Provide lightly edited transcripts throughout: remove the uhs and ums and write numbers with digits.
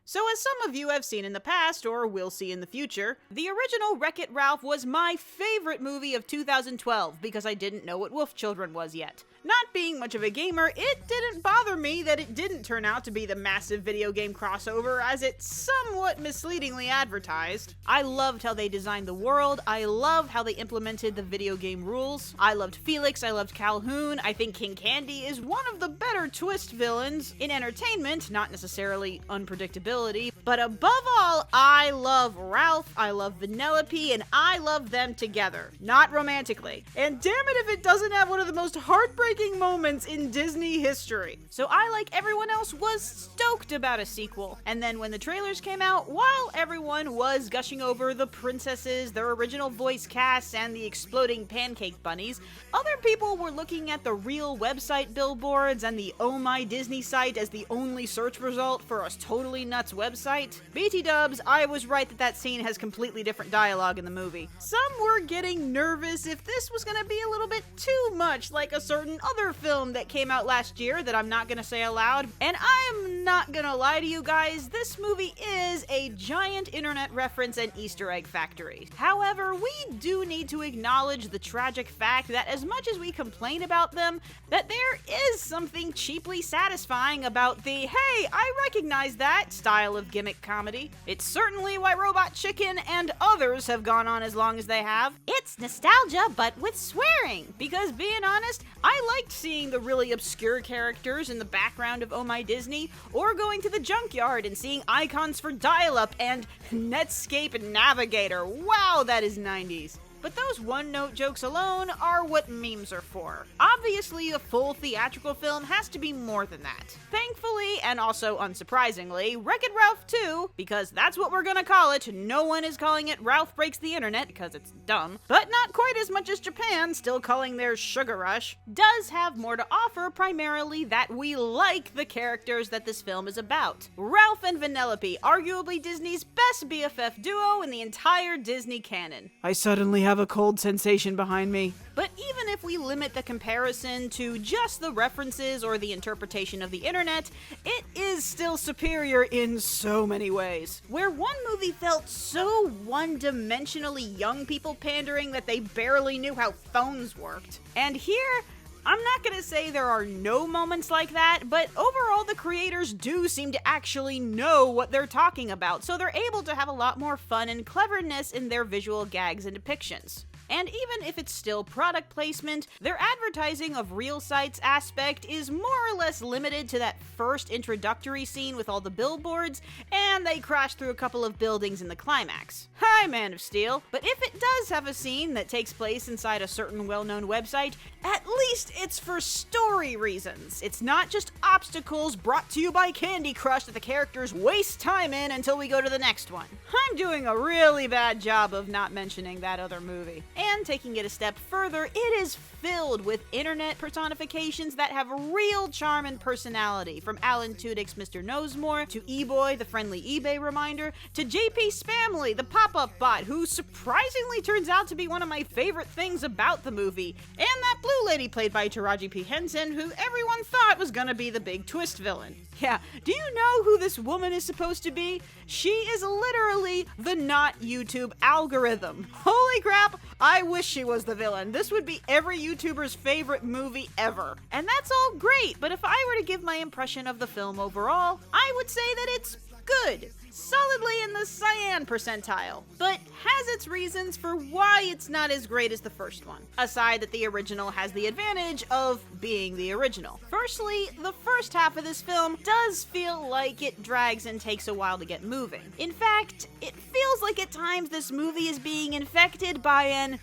So as some of you have seen in the past, or will see in the future, the original Wreck-It Ralph was my favorite movie of 2012 because I didn't know what Wolf Children was yet. Not being much of a gamer, it didn't bother me that it didn't turn out to be the massive video game crossover as it somewhat misleadingly advertised. I loved how they designed the world, I loved how they implemented the video game rules, I loved Felix, I loved Calhoun, I think King Candy is one of the better twist villains in entertainment, not necessarily unpredictability, but above all, I love Ralph, I love Vanellope, and I love them together. Not romantically. And damn it if it doesn't have one of the most heartbreaking moments in Disney history. So I, like everyone else, was stoked about a sequel. And then when the trailers came out, while everyone was gushing over the princesses, their original voice casts, and the exploding pancake bunnies, other people were looking at the real website billboards and the Oh My Disney site as the only search result for a totally nuts website. BT dubs, I was right that scene has completely different dialogue in the movie. Some were getting nervous if this was gonna be a little bit too much like a certain other film that came out last year that I'm not gonna say aloud. And I'm not gonna lie to you guys, this movie is a giant internet reference and Easter egg factory. However, we do need to acknowledge the tragic fact that as much as we complain about them, that there is something cheaply satisfying about the "hey, I recognize that" style of gimmick comedy. It's certainly why Robot Chicken and others have gone on as long as they have. It's nostalgia, but with swearing. Because being honest, I liked seeing the really obscure characters in the background of Oh My Disney, or going to the junkyard and seeing icons for dial-up and Netscape Navigator. Wow, that is 90s. But those one-note jokes alone are what memes are for. Obviously, a full theatrical film has to be more than that. Thankfully, and also unsurprisingly, Wreck-It Ralph 2, because that's what we're gonna call it, no one is calling it Ralph Breaks the Internet because it's dumb, but not quite as much as Japan, still calling theirs Sugar Rush, does have more to offer, primarily that we like the characters that this film is about. Ralph and Vanellope, arguably Disney's best BFF duo in the entire Disney canon. I suddenly have a cold sensation behind me. But even if we limit the comparison to just the references or the interpretation of the internet, it is still superior in so many ways. Where one movie felt so one-dimensionally young people pandering that they barely knew how phones worked. And here, I'm not gonna say there are no moments like that, but overall the creators do seem to actually know what they're talking about, so they're able to have a lot more fun and cleverness in their visual gags and depictions. And even if it's still product placement, their advertising of real sites aspect is more or less limited to that first introductory scene with all the billboards, and they crash through a couple of buildings in the climax. Hi, Man of Steel. But if it does have a scene that takes place inside a certain well-known website, at least it's for story reasons. It's not just obstacles brought to you by Candy Crush that the characters waste time in until we go to the next one. I'm doing a really bad job of not mentioning that other movie. And taking it a step further, it is filled with internet personifications that have real charm and personality, from Alan Tudyk's Mr. Knowsmore, to E-Boy, the friendly eBay reminder, to JP Spamley, the pop-up bot, who surprisingly turns out to be one of my favorite things about the movie, and that blue lady played by Taraji P. Henson, who everyone thought was gonna be the big twist villain. Yeah, do you know who this woman is supposed to be? She is literally the not YouTube algorithm. Holy crap, I wish she was the villain. This would be every YouTuber's favorite movie ever. And that's all great, but if I were to give my impression of the film overall, I would say that it's good. Solidly in the cyan percentile, but has its reasons for why it's not as great as the first one, aside that the original has the advantage of being the original. Firstly, the first half of this film does feel like it drags and takes a while to get moving. In fact, it feels like at times this movie is being infected by an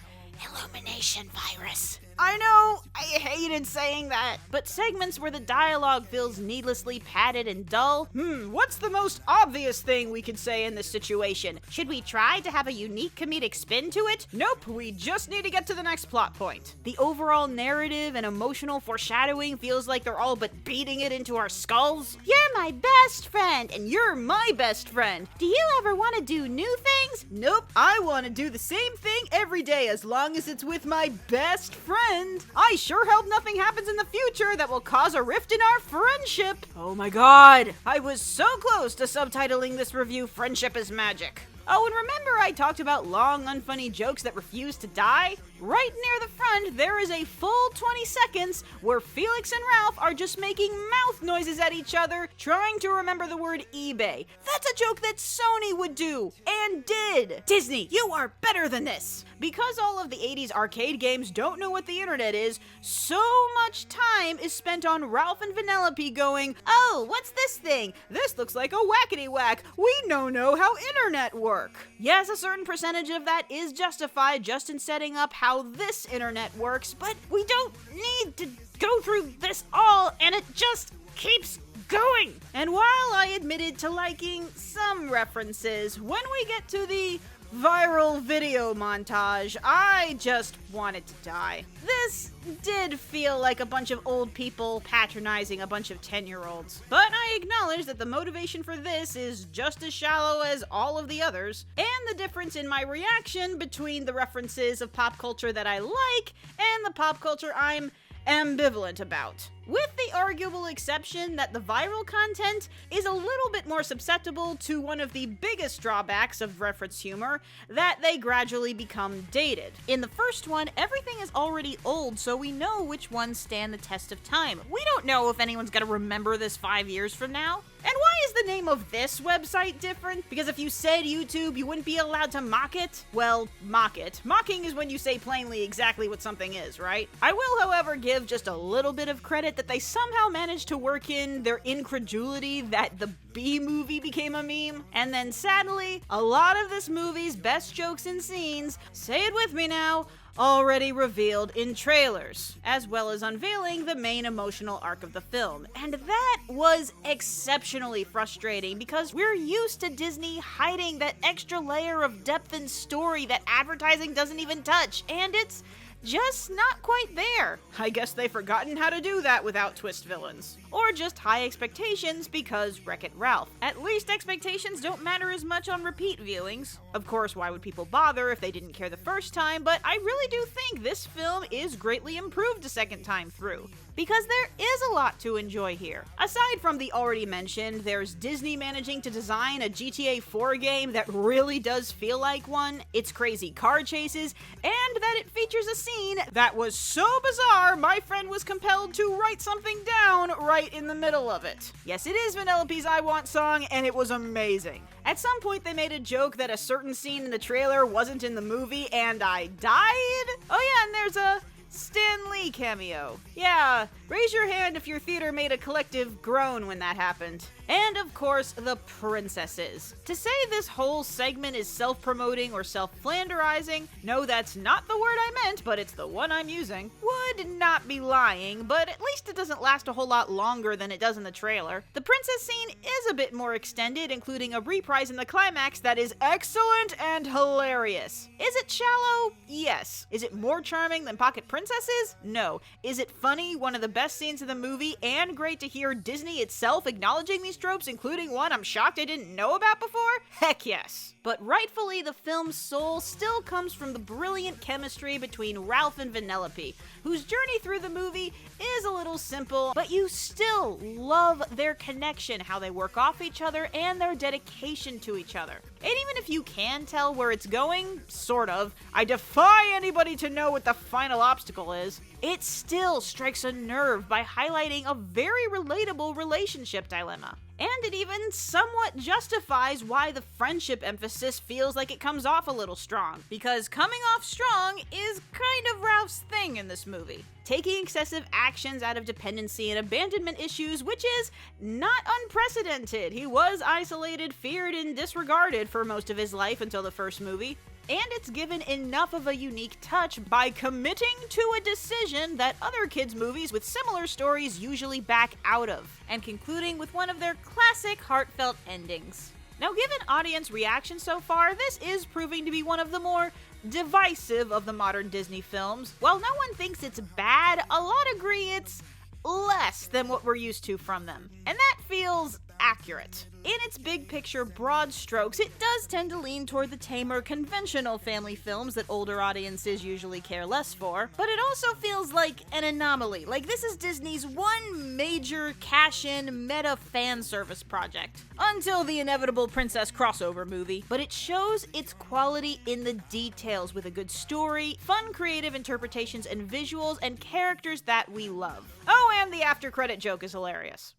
illumination virus. I know, I hated saying that, but segments where the dialogue feels needlessly padded and dull, what's the most obvious thing we could say in this situation? Should we try to have a unique comedic spin to it? Nope, we just need to get to the next plot point. The overall narrative and emotional foreshadowing feels like they're all but beating it into our skulls. You're my best friend, and you're my best friend. Do you ever want to do new things? Nope, I want to do the same thing every day as long as it's with my best friend. friend. I sure hope nothing happens in the future that will cause a rift in our friendship. Oh my god, I was so close to subtitling this review Friendship is Magic. Oh, and remember I talked about long, unfunny jokes that refuse to die? Right near the front, there is a full 20 seconds where Felix and Ralph are just making mouth noises at each other, trying to remember the word eBay. That's a joke that Sony would do, and did. Disney, you are better than this. Because all of the 80s arcade games don't know what the internet is, so much time is spent on Ralph and Vanellope going, oh, what's this thing? This looks like a whackety whack. We don't know how internet works. Yes, a certain percentage of that is justified just in setting up how this internet works, but we don't need to go through this all, and it just keeps going. And while I admitted to liking some references, when we get to the viral video montage, I just wanted to die. This did feel like a bunch of old people patronizing a bunch of 10-year-olds. But I acknowledge that the motivation for this is just as shallow as all of the others, and the difference in my reaction between the references of pop culture that I like and the pop culture I'm ambivalent about. With the arguable exception that the viral content is a little bit more susceptible to one of the biggest drawbacks of reference humor, that they gradually become dated. In the first one, everything is already old, so we know which ones stand the test of time. We don't know if anyone's gonna remember this 5 years from now. And why is the name of this website different? Because if you said YouTube, you wouldn't be allowed to mock it? Well, mock it. Mocking is when you say plainly exactly what something is, right? I will, however, give just a little bit of credit that they somehow managed to work in their incredulity that the B movie became a meme. And then sadly, a lot of this movie's best jokes and scenes, say it with me now, already revealed in trailers, as well as unveiling the main emotional arc of the film. And that was exceptionally frustrating because we're used to Disney hiding that extra layer of depth and story that advertising doesn't even touch, and it's just not quite there. I guess they've forgotten how to do that without twist villains. Or just high expectations because Wreck-It Ralph. At least expectations don't matter as much on repeat viewings. Of course, why would people bother if they didn't care the first time, but I really do think this film is greatly improved a second time through. Because there is a lot to enjoy here. Aside from the already mentioned, there's Disney managing to design a GTA 4 game that really does feel like one, its crazy car chases, and that it features a scene that was so bizarre my friend was compelled to write something down right in the middle of it. Yes, it is Vanellope's I Want song, and it was amazing. At some point they made a joke that a certain scene in the trailer wasn't in the movie, and I died? Oh yeah, and there's a Stan Lee Cameo. Yeah, raise your hand if your theater made a collective groan when that happened. And of course, the princesses. To say this whole segment is self-promoting or self-flanderizing, no, that's not the word I meant, but it's the one I'm using, would not be lying, but at least it doesn't last a whole lot longer than it does in the trailer. The princess scene is a bit more extended, including a reprise in the climax that is excellent and hilarious. Is it shallow? Yes. Is it more charming than Pocket Princesses? No. Is it funny, one of the best scenes in the movie, and great to hear Disney itself acknowledging these tropes, including one I'm shocked I didn't know about before? Heck yes. But rightfully, the film's soul still comes from the brilliant chemistry between Ralph and Vanellope, whose journey through the movie is a little simple, but you still love their connection, how they work off each other, and their dedication to each other. And even if you can tell where it's going, sort of, I defy anybody to know what the final obstacle is, it still strikes a nerve by highlighting a very relatable relationship dilemma. And it even somewhat justifies why the friendship emphasis feels like it comes off a little strong, because coming off strong is kind of Ralph's thing in this movie. Taking excessive actions out of dependency and abandonment issues, which is not unprecedented. He was isolated, feared, and disregarded for most of his life until the first movie. And it's given enough of a unique touch by committing to a decision that other kids' movies with similar stories usually back out of, and concluding with one of their classic heartfelt endings. Now, given audience reaction so far, this is proving to be one of the more divisive of the modern Disney films. While no one thinks it's bad, a lot agree it's less than what we're used to from them. And that feels accurate. In its big picture broad strokes, it does tend to lean toward the tamer, conventional family films that older audiences usually care less for, but it also feels like an anomaly. Like, this is Disney's one major cash-in meta fan service project. Until the inevitable princess crossover movie. But it shows its quality in the details, with a good story, fun creative interpretations and visuals, and characters that we love. Oh, and the after-credit joke is hilarious.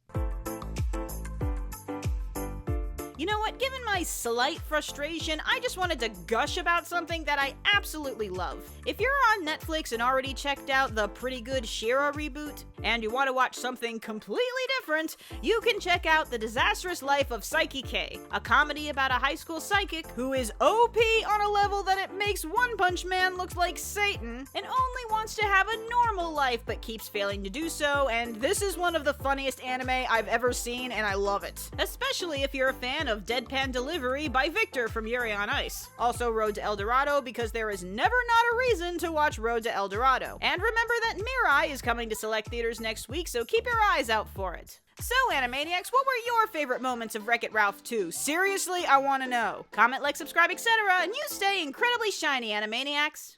You know what, given my slight frustration, I just wanted to gush about something that I absolutely love. If you're on Netflix and already checked out the pretty good She-Ra reboot, and you want to watch something completely different, you can check out The Disastrous Life of Psyche K, a comedy about a high school psychic who is OP on a level that it makes One Punch Man look like Satan, and only wants to have a normal life but keeps failing to do so, and this is one of the funniest anime I've ever seen, and I love it. Especially if you're a fan of Deadpan Delivery by Victor from Yuri on Ice. Also Road to El Dorado, because there is never not a reason to watch Road to El Dorado. And remember that Mirai is coming to select theaters next week, so keep your eyes out for it. So, Animaniacs, what were your favorite moments of Wreck-It Ralph 2? Seriously, I want to know. Comment, like, subscribe, etc., and you stay incredibly shiny, Animaniacs!